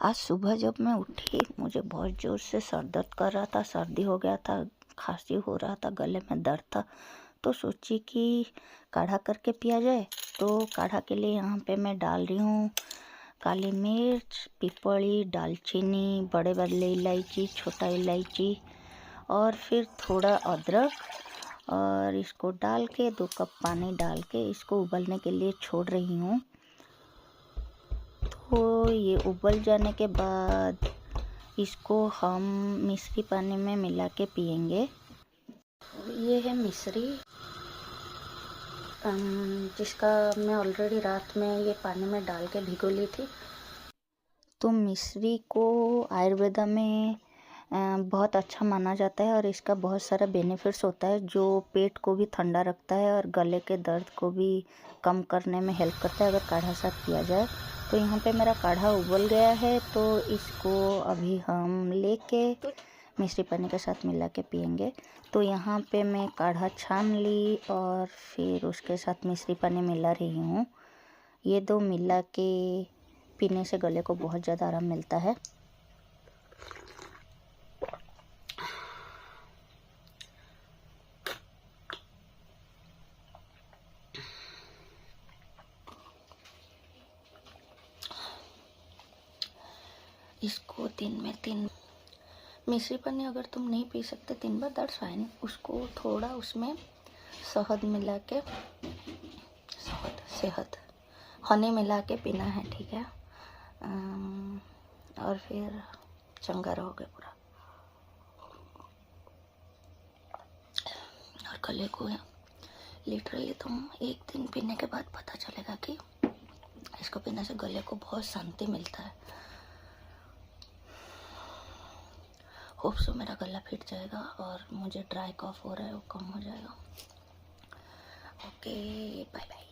आज सुबह जब मैं उठी मुझे बहुत ज़ोर से सर दर्द कर रहा था, सर्दी हो गया था, खांसी हो रहा था, गले में दर्द था। तो सोची कि काढ़ा करके पिया जाए। तो काढ़ा के लिए यहाँ पे मैं डाल रही हूँ काली मिर्च, पिपड़ी, दालचीनी, बड़े वाले इलायची, छोटा इलायची और फिर थोड़ा अदरक और इसको डाल के 2 कप पानी डाल के इसको उबलने के लिए छोड़ रही हूँ। तो ये उबल जाने के बाद इसको हम मिश्री पानी में मिला के पियेंगे। ये है मिश्री, जिसका मैं ऑलरेडी रात में ये पानी में डाल के भिगो ली थी। तो मिश्री को आयुर्वेदा में बहुत अच्छा माना जाता है और इसका बहुत सारा बेनिफिट्स होता है, जो पेट को भी ठंडा रखता है और गले के दर्द को भी कम करने में हेल्प करता है अगर काढ़ा साथ पिया जाए। तो यहाँ पे मेरा काढ़ा उबल गया है, तो इसको अभी हम लेके मिश्री पानी के साथ मिला के पियेंगे। तो यहाँ पे मैं काढ़ा छान ली और फिर उसके साथ मिश्री पानी मिला रही हूँ। ये 2 मिला के पीने से गले को बहुत ज़्यादा आराम मिलता है। इसको दिन में 3 मिश्री पानी अगर तुम नहीं पी सकते 3 बार, दैट्स फाइन। उसको थोड़ा उसमें शहद मिला के, शहद हनी मिला के पीना है, ठीक है। और फिर चंगा रहोगे पूरा। और गले को लिटरली तुम 1 दिन पीने के बाद पता चलेगा कि इसको पीने से गले को बहुत शांति मिलता है। होप सो मेरा गला फिट जाएगा और मुझे ड्राई कॉफ हो रहा है वो कम हो जाएगा। Okay, bye bye.